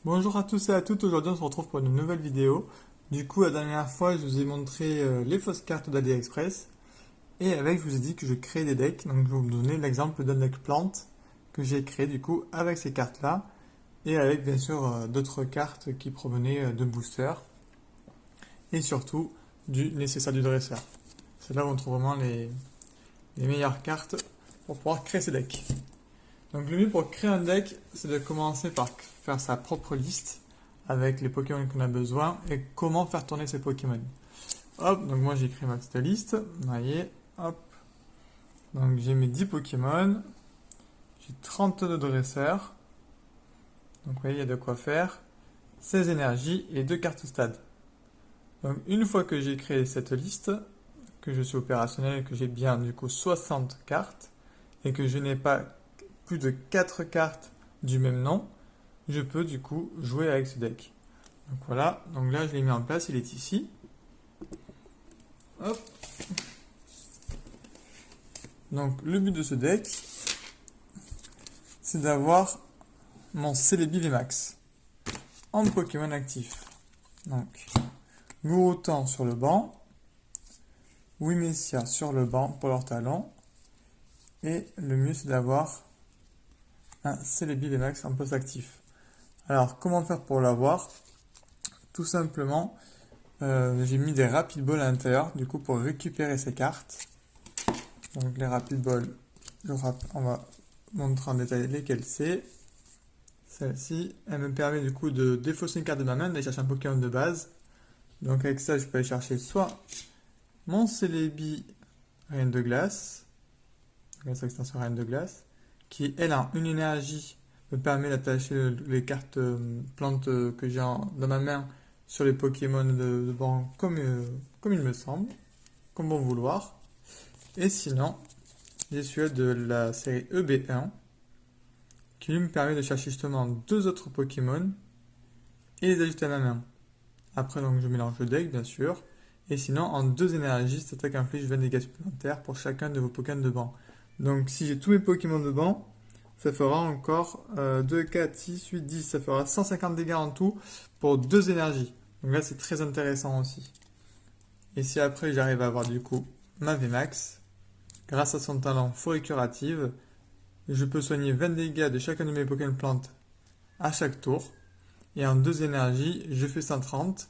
Bonjour à tous et à toutes, aujourd'hui on se retrouve pour une nouvelle vidéo. Du coup, la dernière fois, je vous ai montré les fausses cartes d'AliExpress et avec, je vous ai dit que je crée des decks. Donc, je vais vous donner l'exemple d'un deck plante que j'ai créé du coup avec ces cartes-là et avec bien sûr d'autres cartes qui provenaient de boosters et surtout du nécessaire du dresseur. C'est là où on trouve vraiment les meilleures cartes pour pouvoir créer ces decks. Donc le mieux pour créer un deck, c'est de commencer par faire sa propre liste avec les Pokémon qu'on a besoin et comment faire tourner ces Pokémon. Hop, donc moi j'ai créé ma petite liste, vous voyez, hop. Donc j'ai mes 10 Pokémon, j'ai 32 dresseurs, donc vous voyez, il y a de quoi faire, 16 énergies et 2 cartes stade. Donc une fois que j'ai créé cette liste, que je suis opérationnel et que j'ai bien du coup 60 cartes, et que je n'ai pas plus de 4 cartes du même nom, je peux du coup jouer avec ce deck. Donc voilà, donc là je l'ai mis en place, il est ici. Hop. Donc le but de ce deck, c'est d'avoir mon Celebi VMAX en Pokémon actif. Donc Gouroutan sur le banc, Wimessia sur le banc pour leur talent, et le mieux c'est d'avoir un Celebi VMAX en poste actif. Alors comment faire pour l'avoir? Tout simplement, j'ai mis des Rapid Balls à l'intérieur, du coup pour récupérer ces cartes. Donc les Rapid Balls, on va montrer en détail lesquelles c'est. Celle-ci, elle me permet du coup de défausser une carte de ma main, d'aller chercher un Pokémon de base. Donc avec ça, je peux aller chercher soit mon Celebi Reine de Glace, donc cette extension Reine de Glace, qui elle a une énergie, me permet d'attacher les cartes plantes que j'ai dans ma main sur les Pokémon de banc comme il me semble, comme bon vouloir. Et sinon, j'ai celui de la série EB1 qui lui me permet de chercher justement deux autres Pokémon et les ajouter à ma main. Après, donc, je mélange le deck bien sûr. Et sinon, en deux énergies, cette attaque inflige 20 dégâts supplémentaires pour chacun de vos Pokémon de banc. Donc, si j'ai tous mes Pokémon de banc, ça fera encore 2, 4, 6, 8, 10. Ça fera 150 dégâts en tout pour deux énergies. Donc là, c'est très intéressant aussi. Et si après, j'arrive à avoir du coup ma VMAX, grâce à son talent Forêt Curative, je peux soigner 20 dégâts de chacun de mes Pokémon plantes à chaque tour. Et en deux énergies, je fais 130.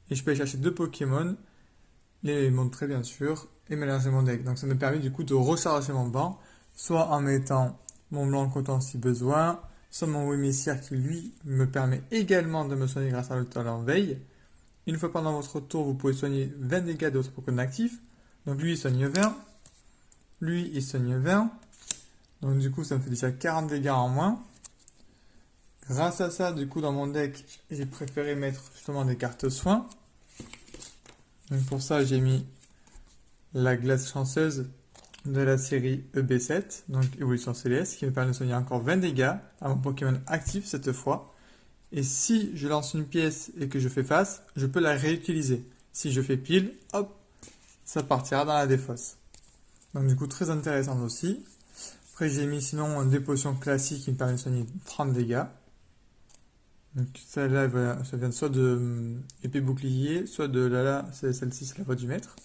Et je peux aller chercher deux Pokémon, les montrer bien sûr, et mélanger mon deck. Donc ça me permet du coup de recharger mon banc, soit en mettant mon blanc coton si besoin, soit mon Wimissière qui lui me permet également de me soigner grâce à le talent veille. Une fois pendant votre tour, vous pouvez soigner 20 dégâts de votre Pokémon actif. Donc lui il soigne 20, lui il soigne 20. Donc du coup ça me fait déjà 40 dégâts en moins. Grâce à ça, du coup dans mon deck, j'ai préféré mettre justement des cartes soins. Donc pour ça j'ai mis la glace chanceuse de la série EB7, donc évolution céleste, qui me permet de soigner encore 20 dégâts à mon Pokémon actif cette fois. Et si je lance une pièce et que je fais face, je peux la réutiliser. Si je fais pile, hop, ça partira dans la défausse. Donc du coup très intéressant aussi. Après j'ai mis sinon des potions classiques qui me permettent de soigner 30 dégâts. Donc celle-là, ça vient soit de épée bouclier, soit de Lala, celle-ci c'est la voix du maître.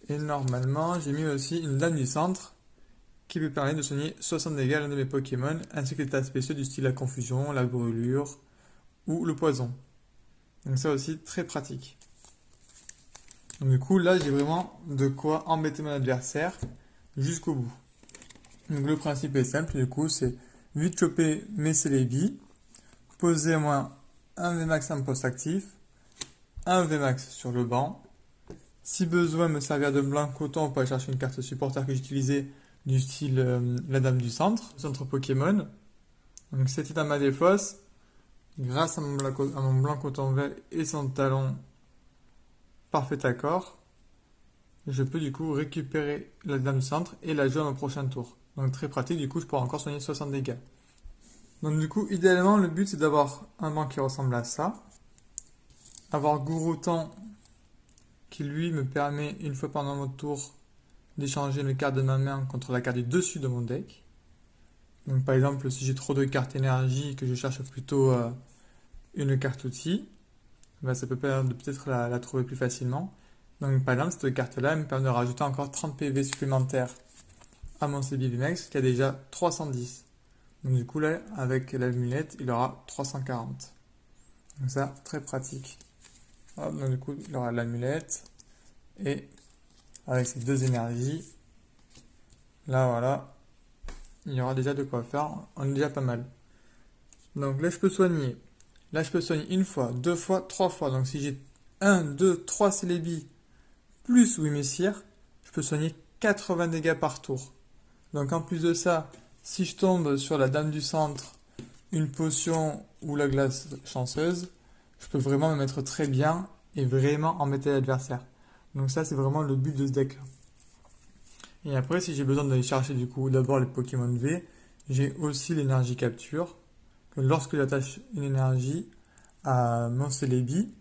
Et normalement, j'ai mis aussi une dame du centre qui me permet de soigner 60 dégâts à l'un de mes Pokémon, ainsi que des tas spéciaux du style la confusion, la brûlure ou le poison. Donc ça aussi, très pratique. Donc du coup, là, j'ai vraiment de quoi embêter mon adversaire jusqu'au bout. Donc le principe est simple, du coup, c'est vite choper mes Celebi, poser moi un VMAX en poste actif, un VMAX sur le banc. Si besoin, me servir de blanc coton pour aller chercher une carte supporter que j'utilisais du style la dame du centre Pokémon. Donc c'était dans ma défausse, grâce à mon blanc coton vert et son talon parfait accord, je peux du coup récupérer la dame du centre et la jouer à mon prochain tour. Donc très pratique, du coup je pourrai encore soigner 60 dégâts. Donc du coup, idéalement, le but c'est d'avoir un banc qui ressemble à ça. Avoir Gouroutan qui lui me permet, une fois pendant mon tour, d'échanger une carte de ma main contre la carte du dessus de mon deck. Donc par exemple, si j'ai trop de cartes énergie, que je cherche plutôt une carte outil, ben, ça peut permettre de peut-être la trouver plus facilement. Donc par exemple, cette carte-là elle me permet de rajouter encore 30 PV supplémentaires à mon CBV Max qui a déjà 310. Donc du coup là, avec l'amulette, il aura 340. Donc ça, très pratique. Hop, donc du coup, il aura l'amulette. Et avec ces deux énergies, là voilà, il y aura déjà de quoi faire. On est déjà pas mal. Donc là, je peux soigner. Là, je peux soigner une fois, deux fois, trois fois. Donc si j'ai 1, 2, 3 Celebi plus oui Messire, je peux soigner 80 dégâts par tour. Donc en plus de ça, si je tombe sur la dame du centre, une potion ou la glace chanceuse, je peux vraiment me mettre très bien et vraiment embêter l'adversaire. Donc ça, c'est vraiment le but de ce deck. Et après, si j'ai besoin d'aller chercher du coup d'abord les Pokémon V, j'ai aussi l'énergie capture. Que lorsque j'attache une énergie à mon Celebi,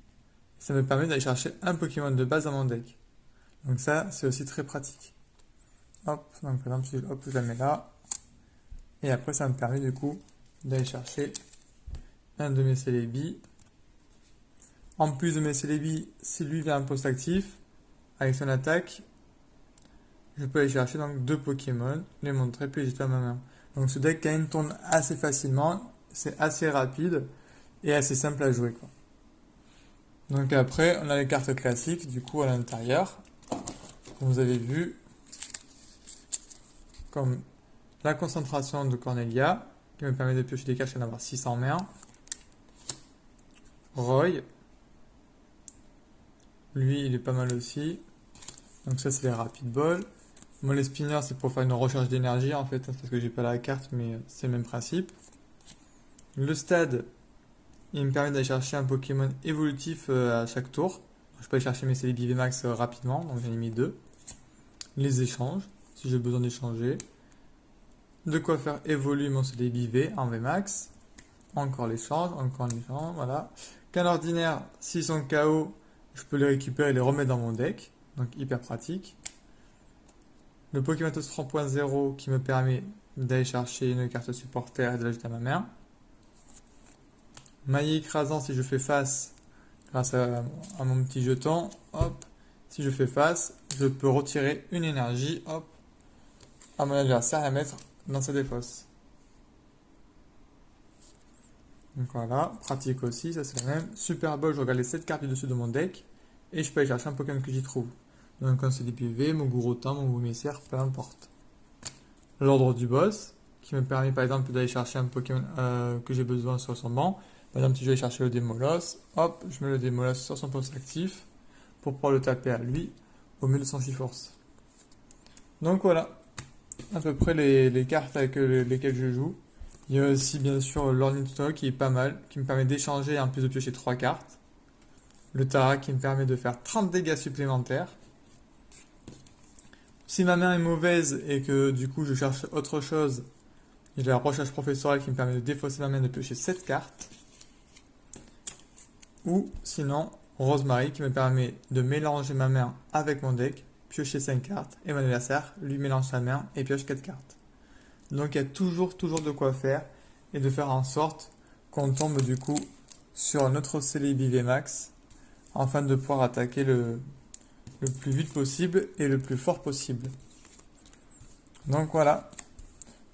ça me permet d'aller chercher un Pokémon de base dans mon deck. Donc ça, c'est aussi très pratique. Hop, donc par exemple, hop, je la mets là. Et après, ça me permet du coup d'aller chercher un de mes Celebi. En plus de mes Celebi, si lui vient un poste actif, avec son attaque, je peux aller chercher donc deux Pokémon, les montrer, puis les jeter à ma main. Donc ce deck quand même tourne assez facilement, c'est assez rapide et assez simple à jouer, quoi. Donc après, on a les cartes classiques, du coup à l'intérieur, comme vous avez vu, comme la concentration de Cornelia, qui me permet de piocher des cartes et d'en avoir 6 en main. Roy, lui il est pas mal aussi. Donc ça c'est les Rapid Ball. Moi les Spinners c'est pour faire une recharge d'énergie en fait, parce que j'ai pas la carte, mais c'est le même principe. Le stade, il me permet d'aller chercher un Pokémon évolutif à chaque tour. Je peux aller chercher mes Celebi VMAX rapidement, donc j'en ai mis deux. Les échanges, si j'ai besoin d'échanger. De quoi faire évoluer mon Celebi V en VMAX. Encore l'échange, voilà. Qu'un ordinaire, s'ils sont KO, je peux les récupérer et les remettre dans mon deck. Donc hyper pratique. Le Pokémon 3.0 qui me permet d'aller chercher une carte supporter et de l'ajouter à ma main. Maillet écrasant si je fais face grâce à mon petit jeton. Hop, si je fais face, je peux retirer une énergie hop, à mon adversaire et la mettre dans sa défausse. Donc voilà, pratique aussi, ça c'est le même. Super Bowl, je regarde les 7 cartes du dessus de mon deck et je peux aller chercher un Pokémon que j'y trouve. Donc quand c'est des PV, mon Gourotin, mon Womesser, peu importe. L'ordre du boss, qui me permet par exemple d'aller chercher un Pokémon que j'ai besoin sur son banc. Par exemple, si je vais chercher le Démolos, hop, je mets le Démolos sur son poste actif pour pouvoir le taper à lui au milieu de son Chiforce. Donc voilà, à peu près les cartes avec lesquelles je joue. Il y a aussi bien sûr l'Ornithopter qui est pas mal, qui me permet d'échanger et en plus de piocher 3 cartes. Le Tara qui me permet de faire 30 dégâts supplémentaires. Si ma main est mauvaise et que du coup je cherche autre chose, j'ai la recherche professorale qui me permet de défausser ma main et de piocher 7 cartes. Ou sinon, Rosemary qui me permet de mélanger ma main avec mon deck, piocher 5 cartes, et mon adversaire lui mélange sa main et pioche 4 cartes. Donc il y a toujours de quoi faire et de faire en sorte qu'on tombe du coup sur notre Celebi VMAX afin de pouvoir attaquer le plus vite possible et le plus fort possible. Donc voilà,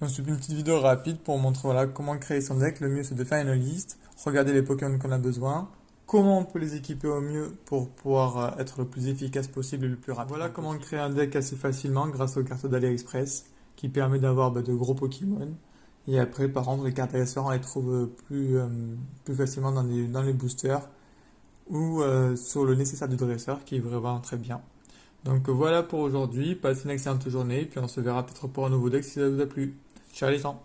donc c'est une petite vidéo rapide pour montrer voilà, comment créer son deck. Le mieux c'est de faire une liste, regarder les Pokémon qu'on a besoin, comment on peut les équiper au mieux pour pouvoir être le plus efficace possible et le plus rapide. Voilà comment créer un deck assez facilement grâce aux cartes d'AliExpress qui permet d'avoir de gros Pokémon. Et après, par contre, les cartes accessoires, on les trouve plus facilement dans les boosters ou sur le nécessaire du dresseur qui est vraiment très bien. Donc voilà pour aujourd'hui, passez une excellente journée, puis on se verra peut-être pour un nouveau deck si ça vous a plu. Ciao les gens!